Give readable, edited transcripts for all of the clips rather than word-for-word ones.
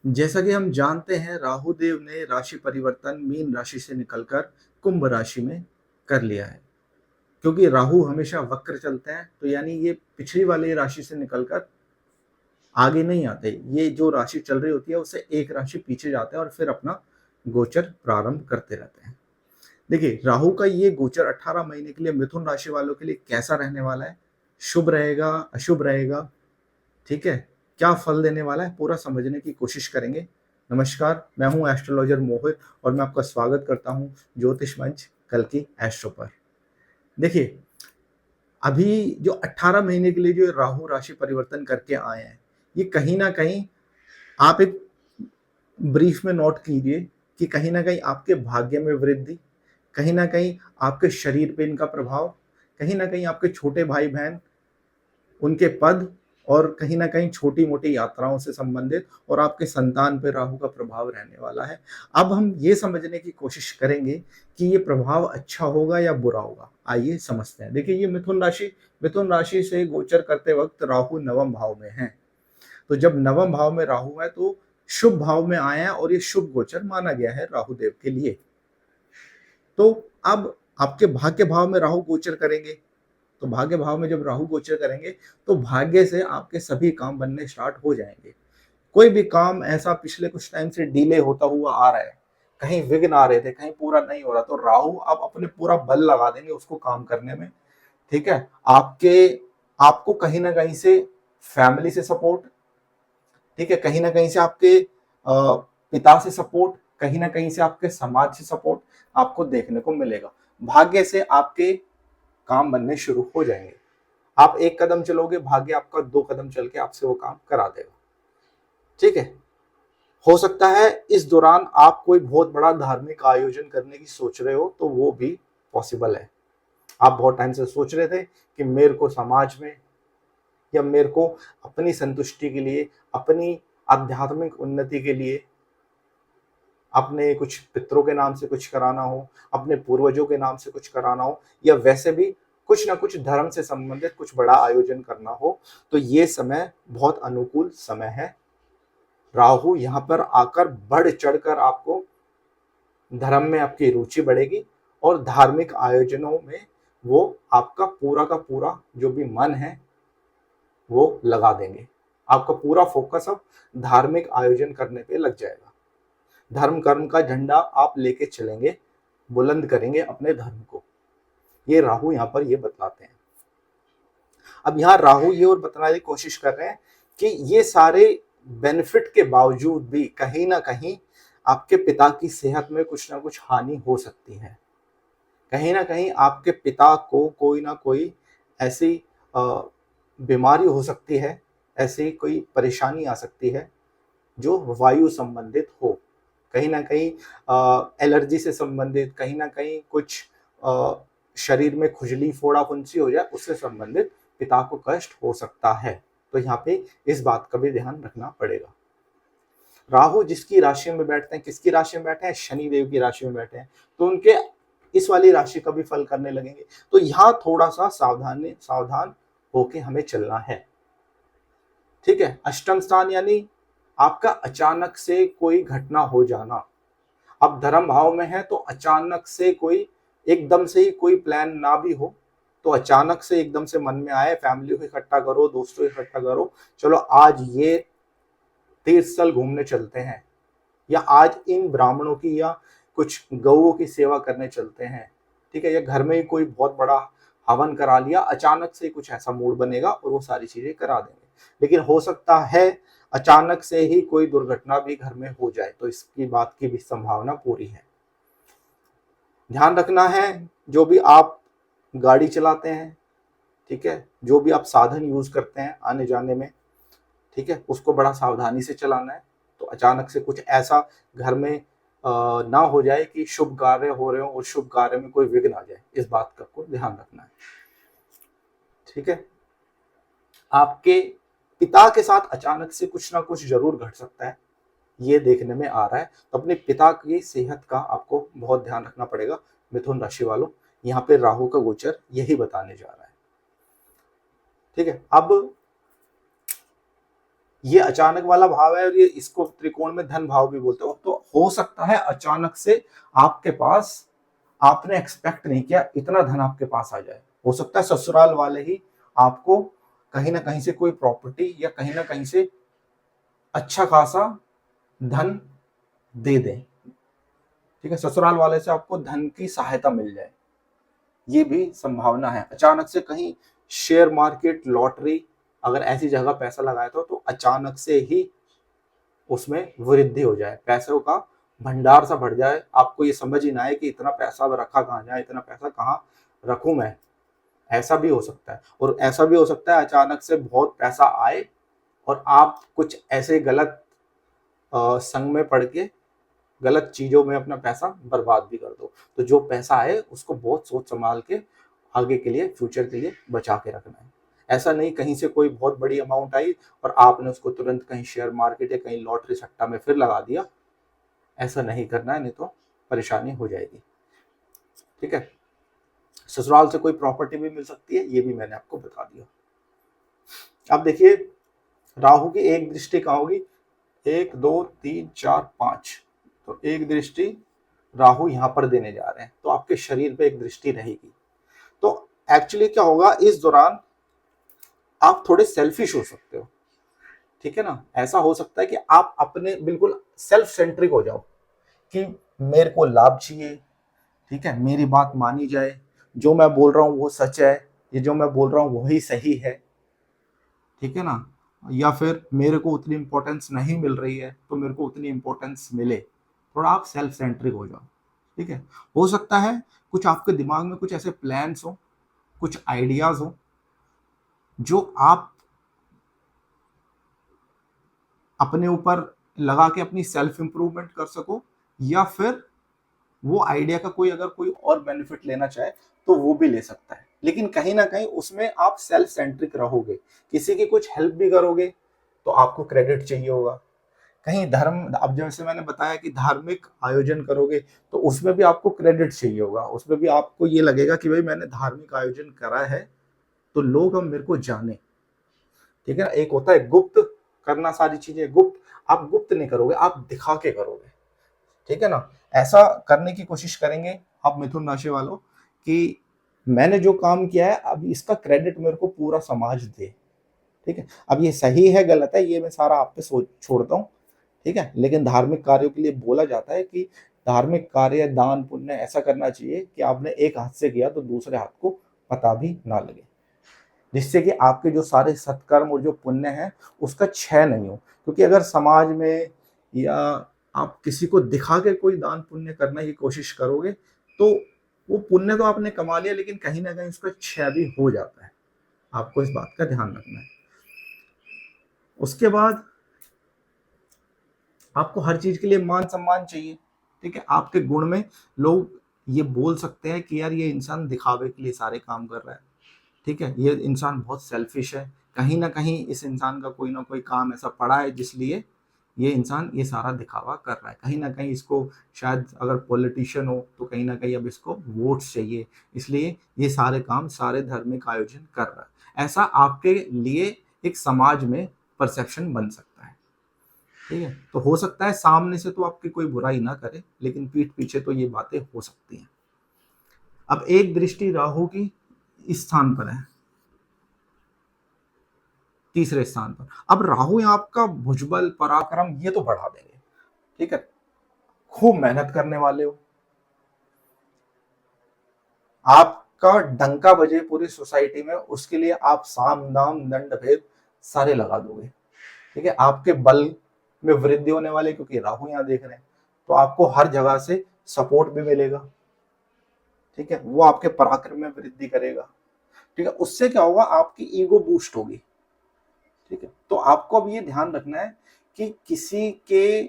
जैसा कि हम जानते हैं, राहु देव ने राशि परिवर्तन मीन राशि से निकलकर कुंभ राशि में कर लिया है। क्योंकि राहु हमेशा वक्र चलते हैं, तो यानी ये पिछली वाली राशि से निकलकर आगे नहीं आते। ये जो राशि चल रही होती है उससे एक राशि पीछे जाते हैं और फिर अपना गोचर प्रारंभ करते रहते हैं। देखिए, राहु का ये गोचर 18 महीने के लिए मिथुन राशि वालों के लिए कैसा रहने वाला है, शुभ रहेगा, अशुभ रहेगा, ठीक है, क्या फल देने वाला है, पूरा समझने की कोशिश करेंगे। नमस्कार, मैं हूं एस्ट्रोलॉजर मोहित और मैं आपका स्वागत करता हूं ज्योतिष मंच कल की एस्ट्रो पर। देखिए, अभी जो 18 महीने के लिए जो राहु राशि परिवर्तन करके आए हैं, ये कहीं ना कहीं आप एक ब्रीफ में नोट कीजिए कि कहीं ना कहीं आपके भाग्य में वृद्धि, कहीं ना कहीं आपके शरीर पे इनका प्रभाव, कहीं ना कहीं आपके छोटे भाई बहन उनके पद, और कहीं ना कहीं छोटी मोटी यात्राओं से संबंधित, और आपके संतान पर राहु का प्रभाव रहने वाला है। अब हम ये समझने की कोशिश करेंगे कि ये प्रभाव अच्छा होगा या बुरा होगा। आइए समझते हैं। देखिए, ये मिथुन राशि से गोचर करते वक्त राहु नवम भाव में है। तो जब नवम भाव में राहु है तो शुभ भाव में आए हैं, और ये शुभ गोचर माना गया है राहु देव के लिए। तो अब आपके भाग्य भाव में राहु गोचर करेंगे, तो भाग्य भाव में जब राहु गोचर करेंगे तो भाग्य से आपके सभी काम बनने स्टार्ट हो जाएंगे। कोई भी काम ऐसा पिछले कुछ टाइम से डिले होता हुआ आ रहा है, कहीं विघ्न आ रहे थे, कहीं पूरा नहीं हो रहा, तो राहु अब अपने पूरा बल लगा देंगे उसको काम करने में। ठीक है, आपको कहीं ना कहीं से फैमिली से सपोर्ट, ठीक है, कहीं ना कहीं से आपके पिता से सपोर्ट, कहीं ना कहीं से आपके समाज से सपोर्ट आपको देखने को मिलेगा। भाग्य से आपके काम बनने शुरू हो जाएंगे। आप एक कदम चलोगे, भाग्य आपका 2 कदम चल के आपसे वो काम करा देगा। ठीक है, हो सकता है इस दौरान आप कोई बहुत बड़ा धार्मिक आयोजन करने की सोच रहे हो, तो वो भी पॉसिबल है। आप बहुत टाइम से सोच रहे थे कि मेरे को समाज में, या मेरे को अपनी संतुष्टि के लिए, अपनी आध्यात्मिक उन्नति के लिए, अपने कुछ पितरों के नाम से कुछ कराना हो, अपने पूर्वजों के नाम से कुछ कराना हो, या वैसे भी कुछ ना कुछ धर्म से संबंधित कुछ बड़ा आयोजन करना हो, तो ये समय बहुत अनुकूल समय है। राहु यहाँ पर आकर बढ़ चढ़कर आपको, धर्म में आपकी रुचि बढ़ेगी और धार्मिक आयोजनों में वो आपका पूरा का पूरा जो भी मन है वो लगा देंगे। आपका पूरा फोकस अब धार्मिक आयोजन करने पे लग जाएगा। धर्म कर्म का झंडा आप लेके चलेंगे, बुलंद करेंगे अपने धर्म को। ये राहु यहाँ पर ये बतलाते हैं। अब यहाँ राहु ये और बताने की कोशिश कर रहे हैं कि ये सारे बेनिफिट के बावजूद भी कहीं ना कहीं आपके पिता की सेहत में कुछ ना कुछ हानि हो सकती है। कहीं ना कहीं आपके पिता को कोई ना कोई ऐसी बीमारी हो सकती है, ऐसी कोई परेशानी आ सकती है जो वायु संबंधित हो, कहीं ना कहीं एलर्जी से संबंधित, कहीं ना कहीं कुछ शरीर में खुजली फोड़ा फुंसी हो जाए, उससे संबंधित पिता को कष्ट हो सकता है। तो यहाँ पे इस बात का भी ध्यान रखना पड़ेगा। राहु जिसकी राशि में बैठते हैं, किसकी राशि में बैठे हैं, शनि देव की राशि में बैठे हैं, तो उनके इस वाली राशि का भी फल करने लगेंगे। तो यहाँ थोड़ा सा सावधान होके हमें चलना है। ठीक है, अष्टम स्थान यानी आपका अचानक से कोई घटना हो जाना। अब धर्म भाव में है तो अचानक से कोई, एकदम से ही कोई प्लान ना भी हो, तो अचानक से एकदम से मन में आए, फैमिली को इकट्ठा करो, दोस्तों को इकट्ठा करो, चलो आज ये तीर्थ स्थल घूमने चलते हैं, या आज इन ब्राह्मणों की या कुछ गौओं की सेवा करने चलते हैं। ठीक है, या घर में ही कोई बहुत बड़ा हवन करा लिया, अचानक से कुछ ऐसा मूड बनेगा और वो सारी चीजें करा देंगे। लेकिन हो सकता है अचानक से ही कोई दुर्घटना भी घर में हो जाए, तो इसकी बात की भी संभावना पूरी है। ध्यान रखना है, जो भी आप गाड़ी चलाते हैं, ठीक है, जो भी आप साधन यूज करते हैं आने जाने में, ठीक है, उसको बड़ा सावधानी से चलाना है। तो अचानक से कुछ ऐसा घर में ना हो जाए कि शुभ कार्य हो रहे हो और शुभ कार्य में कोई विघ्न आ जाए, इस बात का को ध्यान रखना है। ठीक है, आपके पिता के साथ अचानक से कुछ ना कुछ जरूर घट सकता है, ये देखने में आ रहा है। तो अपने पिता की सेहत का आपको बहुत ध्यान रखना पड़ेगा मिथुन राशि वालों। यहाँ पे राहु का गोचर यही बताने जा रहा है। ठीक है, अब ये अचानक वाला भाव है और ये इसको त्रिकोण में धन भाव भी बोलते हो। तो हो सकता है अचानक से आपके पास, आपने एक्सपेक्ट नहीं किया इतना धन आपके पास आ जाए। हो सकता है ससुराल वाले ही आपको कहीं ना कहीं से कोई प्रॉपर्टी या कहीं ना कहीं से अच्छा खासा धन दे दें। ठीक है, ससुराल वाले से आपको धन की सहायता मिल जाए, ये भी संभावना है। अचानक से कहीं शेयर मार्केट, लॉटरी, अगर ऐसी जगह पैसा लगाया तो अचानक से ही उसमें वृद्धि हो जाए, पैसों का भंडार सा बढ़ जाए, आपको ये समझ ही ना आए कि इतना पैसा रखा कहाँ जाए, इतना पैसा कहाँ रखूं मैं। ऐसा भी हो सकता है। और ऐसा भी हो सकता है अचानक से बहुत पैसा आए और आप कुछ ऐसे गलत संग में पड़ के गलत चीजों में अपना पैसा बर्बाद भी कर दो। तो जो पैसा आए उसको बहुत सोच संभाल के आगे के लिए, फ्यूचर के लिए बचा के रखना है। ऐसा नहीं कहीं से कोई बहुत बड़ी अमाउंट आई और आपने उसको तुरंत कहीं शेयर मार्केट या कहीं लॉटरी सट्टा में फिर लगा दिया। ऐसा नहीं करना है, नहीं तो परेशानी हो जाएगी। ठीक है, ससुराल से कोई प्रॉपर्टी भी मिल सकती है, ये भी मैंने आपको बता दिया। अब देखिए राहु की एक दृष्टि कहाँ होगी, 1 2 3 4 5, तो एक दृष्टि राहु यहां पर देने जा रहे हैं, तो आपके शरीर पे एक दृष्टि रहेगी। तो एक्चुअली क्या होगा, इस दौरान आप थोड़े सेल्फिश हो सकते हो। ठीक है ना, ऐसा हो सकता है कि आप अपने बिल्कुल सेल्फ सेंट्रिक हो जाओ कि मेरे को लाभ चाहिए, ठीक है, मेरी बात मानी जाए, जो मैं बोल रहा हूं वो सच है, ये जो मैं बोल रहा हूं वही सही है। ठीक है ना, या फिर मेरे को उतनी इंपॉर्टेंस नहीं मिल रही है तो मेरे को उतनी इंपॉर्टेंस मिले। थोड़ा आप सेल्फ सेंट्रिक हो जाओ। ठीक है, हो सकता है कुछ आपके दिमाग में कुछ ऐसे प्लान्स हो, कुछ आइडियाज हो जो आप अपने ऊपर लगा के अपनी सेल्फ इंप्रूवमेंट कर सको, या फिर वो आइडिया का कोई अगर कोई और बेनिफिट लेना चाहे तो वो भी ले सकता है। लेकिन कहीं ना कहीं उसमें आप सेल्फ सेंट्रिक रहोगे, किसी की कुछ हेल्प भी करोगे तो आपको क्रेडिट चाहिए होगा। कहीं धर्म, अब जैसे मैंने बताया कि धार्मिक आयोजन करोगे तो उसमें भी आपको क्रेडिट चाहिए होगा, उसमें भी आपको ये लगेगा कि भाई मैंने धार्मिक आयोजन करा है तो लोग अब मेरे को जाने। ठीक है ना, एक होता है गुप्त करना, सारी चीजें गुप्त, आप गुप्त नहीं करोगे, आप दिखा के करोगे। ठीक है ना, ऐसा करने की कोशिश करेंगे आप मिथुन राशि वालों कि मैंने जो काम किया है अब इसका क्रेडिट मेरे को पूरा समाज दे। ठीक है, अब ये सही है गलत है ये मैं सारा आप पे छोड़ता हूँ। ठीक है, लेकिन धार्मिक कार्यों के लिए बोला जाता है कि धार्मिक कार्य, दान पुण्य ऐसा करना चाहिए कि आपने एक हाथ से किया तो दूसरे हाथ को पता भी ना लगे, जिससे कि आपके जो सारे सत्कर्म और जो पुण्य है उसका क्षय नहीं हो। क्योंकि अगर समाज में या आप किसी को दिखा के कोई दान पुण्य करने की कोशिश करोगे तो वो पुण्य तो आपने कमा लिया लेकिन कहीं ना कहीं उसका क्षय भी हो जाता है। आपको इस बात का ध्यान रखना है। उसके बाद आपको हर चीज के लिए मान सम्मान चाहिए। ठीक है, आपके गुण में लोग ये बोल सकते हैं कि यार ये इंसान दिखावे के लिए सारे काम कर रहा है। ठीक है, ये इंसान बहुत सेल्फिश है, कहीं ना कहीं इस इंसान का कोई ना कोई काम ऐसा पड़ा है जिसलिए ये इंसान ये सारा दिखावा कर रहा है। कहीं ना कहीं इसको शायद अगर पॉलिटिशियन हो तो कहीं ना कहीं अब इसको वोट्स चाहिए, इसलिए ये सारे काम, सारे धार्मिक आयोजन कर रहा है। ऐसा आपके लिए एक समाज में परसेप्शन बन सकता है। ठीक है, तो हो सकता है सामने से तो आपकी कोई बुराई ना करे लेकिन पीठ पीछे तो ये बातें हो सकती हैं। अब एक दृष्टि राहु की इस स्थान पर है, तीसरे स्थान पर। अब राहु यहाँ आपका भुजबल, पराक्रम ये तो बढ़ा देंगे। ठीक है, खूब मेहनत करने वाले हो, आपका डंका बजे पूरी सोसाइटी में, उसके लिए आप साम दाम दंड भेद सारे लगा दोगे। ठीक है, आपके बल में वृद्धि होने वाले, क्योंकि राहु यहाँ देख रहे हैं तो आपको हर जगह से सपोर्ट भी मिलेगा। ठीक है, वो आपके पराक्रम में वृद्धि करेगा। ठीक है, उससे क्या होगा, आपकी ईगो बूस्ट होगी। ठीक है, तो आपको अब ये ध्यान रखना है कि किसी के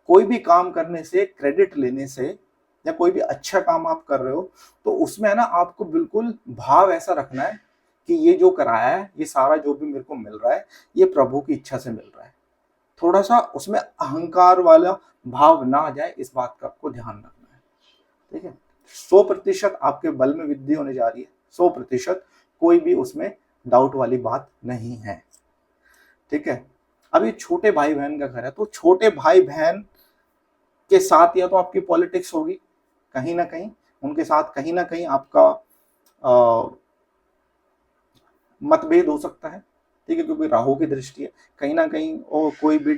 कोई भी काम करने से, क्रेडिट लेने से, या कोई भी अच्छा काम आप कर रहे हो तो उसमें है ना आपको बिल्कुल भाव ऐसा रखना है कि ये जो कराया है, ये सारा जो भी मेरे को मिल रहा है ये प्रभु की इच्छा से मिल रहा है। थोड़ा सा उसमें अहंकार वाला भाव ना आ जाए, इस बात का आपको ध्यान रखना है। ठीक है, 100% आपके बल में वृद्धि होने जा रही है, 100%, कोई भी उसमें डाउट वाली बात नहीं है। ठीक है। अब ये छोटे भाई बहन का घर है, तो छोटे भाई बहन के साथ या तो आपकी पॉलिटिक्स होगी कहीं ना कहीं, उनके साथ कहीं ना कहीं आपका मतभेद हो सकता है, ठीक है, क्योंकि राहु की दृष्टि है, कहीं ना कहीं और कोई भी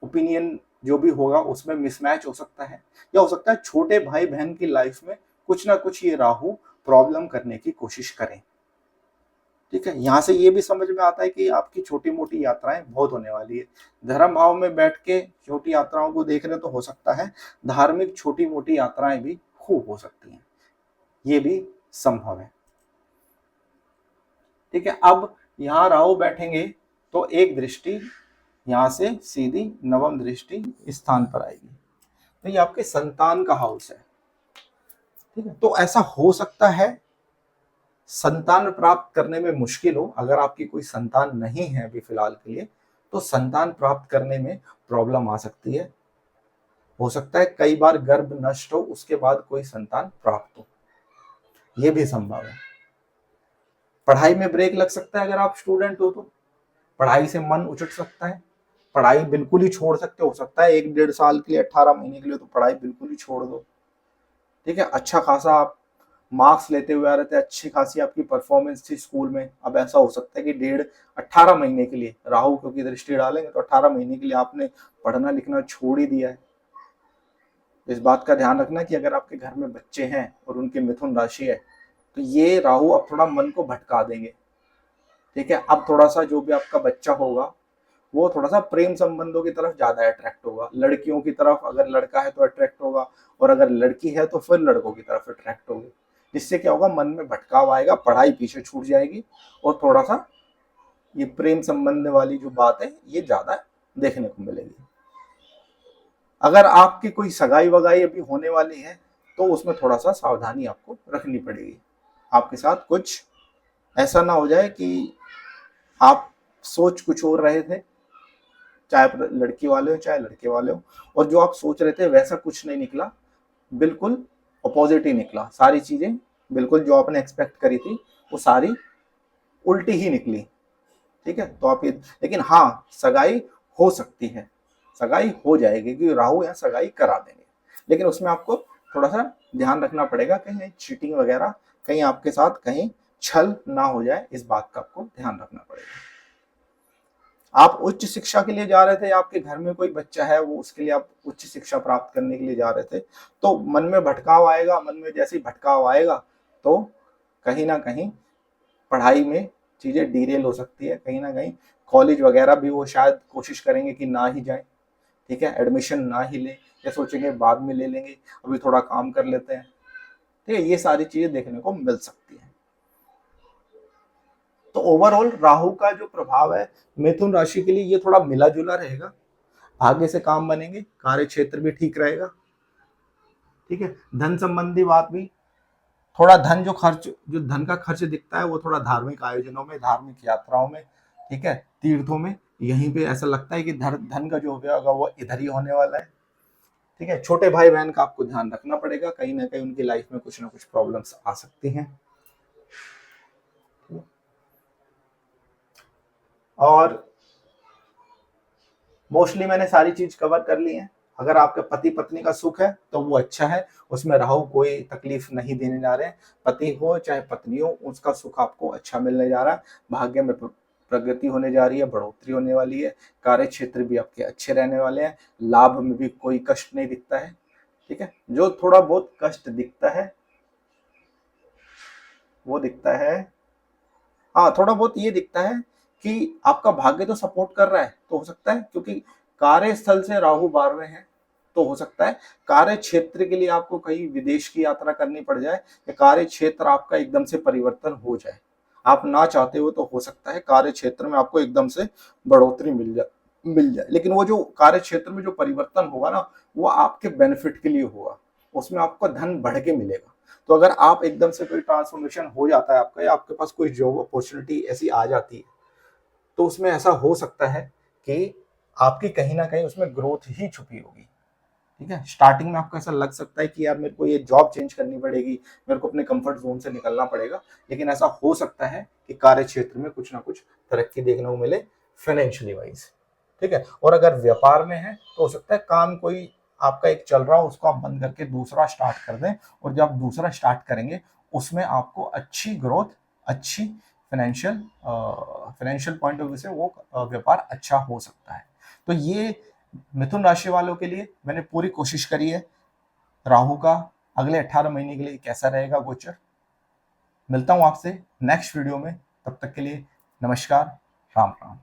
ओपिनियन जो भी होगा उसमें मिसमैच हो सकता है, या हो सकता है छोटे भाई बहन की लाइफ में कुछ ना कुछ ये राहु प्रॉब्लम करने की कोशिश करें। ठीक है, यहां से ये भी समझ में आता है कि आपकी छोटी मोटी यात्राएं बहुत होने वाली है। धर्म भाव में बैठ के छोटी यात्राओं को देख रहे तो हो सकता है धार्मिक छोटी मोटी यात्राएं भी खूब हो सकती हैं, ये भी संभव है। ठीक है, अब यहाँ राहु बैठेंगे तो एक दृष्टि यहां से सीधी नवम दृष्टि स्थान पर आएगी, तो ये आपके संतान का हाउस है। ठीक है, तो ऐसा हो सकता है संतान प्राप्त करने में मुश्किल हो, अगर आपकी कोई संतान नहीं है अभी फिलहाल के लिए, तो संतान प्राप्त करने में प्रॉब्लम आ सकती है। हो सकता है कई बार गर्भ नष्ट हो, उसके बाद कोई संतान प्राप्त हो, यह भी संभव है। पढ़ाई में ब्रेक लग सकता है, अगर आप स्टूडेंट हो तो पढ़ाई से मन उचट सकता है, पढ़ाई बिल्कुल ही छोड़ सकते हो सकता है 1-1.5 साल के लिए, 18 महीने के लिए तो पढ़ाई बिल्कुल ही छोड़ दो। ठीक है, अच्छा खासा आप मार्क्स लेते हुए आ रहे थे, अच्छी खासी आपकी परफॉर्मेंस थी स्कूल में, अब ऐसा हो सकता है कि 18 महीने के लिए राहु क्योंकि दृष्टि डालेंगे तो 18 महीने के लिए आपने पढ़ना लिखना छोड़ ही दिया है। इस बात का ध्यान रखना कि अगर आपके घर में बच्चे हैं और उनके मिथुन राशि है तो ये राहु अब थोड़ा मन को भटका देंगे। ठीक है, अब थोड़ा सा जो भी आपका बच्चा होगा वो थोड़ा सा प्रेम संबंधों की तरफ ज्यादा अट्रैक्ट होगा, लड़कियों की तरफ अगर लड़का है तो अट्रैक्ट होगा, और अगर लड़की है तो फिर लड़कों की तरफ अट्रैक्ट होगी। जिससे क्या होगा, मन में भटकाव आएगा, पढ़ाई पीछे छूट जाएगी, और थोड़ा सा ये प्रेम संबंध वाली जो बात है ये ज्यादा देखने को मिलेगी। अगर आपकी कोई सगाई वगाई अभी होने वाली है तो उसमें थोड़ा सा सावधानी आपको रखनी पड़ेगी, आपके साथ कुछ ऐसा ना हो जाए कि आप सोच कुछ और रहे थे, चाहे लड़की वाले हो चाहे लड़के वाले हो, और जो आप सोच रहे थे वैसा कुछ नहीं निकला, बिल्कुल अपोजिट ही निकला, सारी चीजें बिल्कुल जो आपने एक्सपेक्ट करी थी वो सारी उल्टी ही निकली। ठीक है, तो आप ये, लेकिन हाँ सगाई हो सकती है, सगाई हो जाएगी क्योंकि राहु यहाँ सगाई करा देंगे, लेकिन उसमें आपको थोड़ा सा ध्यान रखना पड़ेगा कहीं चीटिंग वगैरह, कहीं आपके साथ कहीं छल ना हो जाए, इस बात का आपको ध्यान रखना पड़ेगा। आप उच्च शिक्षा के लिए जा रहे थे, आपके घर में कोई बच्चा है वो उसके लिए आप उच्च शिक्षा प्राप्त करने के लिए जा रहे थे, तो मन में भटकाव आएगा, मन में जैसे ही भटकाव आएगा तो कहीं ना कहीं पढ़ाई में चीजें डीरेल हो सकती है, कहीं ना कहीं कॉलेज वगैरह भी वो शायद कोशिश करेंगे कि ना ही जाए। ठीक है, एडमिशन ना ही ले, या सोचेंगे बाद में ले लेंगे, अभी थोड़ा काम कर लेते हैं। ठीक है, ये सारी चीजें देखने को मिल सकती है। तो ओवरऑल राहु का जो प्रभाव है मिथुन राशि के लिए ये थोड़ा मिला जुला रहेगा, भाग्य से काम बनेंगे, कार्य क्षेत्र भी ठीक रहेगा। ठीक है, धन संबंधी बात भी थोड़ा, धन जो धन का खर्च दिखता है वो थोड़ा धार्मिक आयोजनों में, धार्मिक यात्राओं में, ठीक है, तीर्थों में, यहीं पे ऐसा लगता है कि धन का जो होगा वो इधर ही होने वाला है। ठीक है, छोटे भाई बहन का आपको ध्यान रखना पड़ेगा, कहीं ना कहीं उनकी लाइफ में कुछ ना कुछ प्रॉब्लम्स आ सकती हैं। और मोस्टली मैंने सारी चीज कवर कर ली है। अगर आपके पति पत्नी का सुख है तो वो अच्छा है, उसमें राहु कोई तकलीफ नहीं देने जा रहे हैं, पति हो चाहे पत्नी हो उसका सुख आपको अच्छा मिलने जा रहा है, भाग्य में प्रगति होने जा रही है, बढ़ोतरी होने वाली है, कार्य क्षेत्र भी आपके अच्छे रहने वाले हैं, लाभ में भी कोई कष्ट नहीं दिखता है। ठीक है, जो थोड़ा बहुत कष्ट दिखता है वो दिखता है, हाँ थोड़ा बहुत ये दिखता है कि आपका भाग्य तो सपोर्ट कर रहा है, तो हो सकता है क्योंकि कार्यस्थल से राहु 12वें हैं, तो हो सकता है कार्य क्षेत्र के लिए आपको कहीं विदेश की यात्रा करनी पड़ जाए, या कार्य क्षेत्र आपका एकदम से परिवर्तन हो जाए, आप ना चाहते हो तो हो सकता है कार्य क्षेत्र में आपको एकदम से बढ़ोतरी मिल जाए, लेकिन वो जो कार्य क्षेत्र में जो परिवर्तन होगा ना वो आपके बेनिफिट के लिए होगा, उसमें आपको धन बढ़ के मिलेगा। तो अगर आप एकदम से कोई ट्रांसफॉर्मेशन हो जाता है आपका, या आपके पास कोई जॉब अपॉर्चुनिटी ऐसी आ जाती है, तो उसमें ऐसा हो सकता है कि आपकी कहीं ना कहीं उसमें ग्रोथ ही छुपी होगी। ठीक है, स्टार्टिंग में आपको ऐसा लग सकता है कि यार मेरे को ये जॉब चेंज करनी पड़ेगी, मेरे को अपने कंफर्ट जोन से निकलना पड़ेगा, लेकिन ऐसा हो सकता है कि कार्य क्षेत्र में कुछ ना कुछ तरक्की देखने को मिले, फाइनेंशियली वाइज, ठीक है। और अगर व्यापार में है तो हो सकता है काम कोई आपका एक चल रहा हो उसको आप बंद करके दूसरा स्टार्ट कर दें, और जब आप दूसरा स्टार्ट करेंगे उसमें आपको अच्छी ग्रोथ, अच्छी financial financial point of view से वो व्यापार अच्छा हो सकता है। तो ये मिथुन राशि वालों के लिए मैंने पूरी कोशिश करी है। राहु का अगले 18 महीने के लिए कैसा रहेगा गोचर, मिलता हूं आपसे नेक्स्ट वीडियो में। तब तक के लिए नमस्कार, राम राम।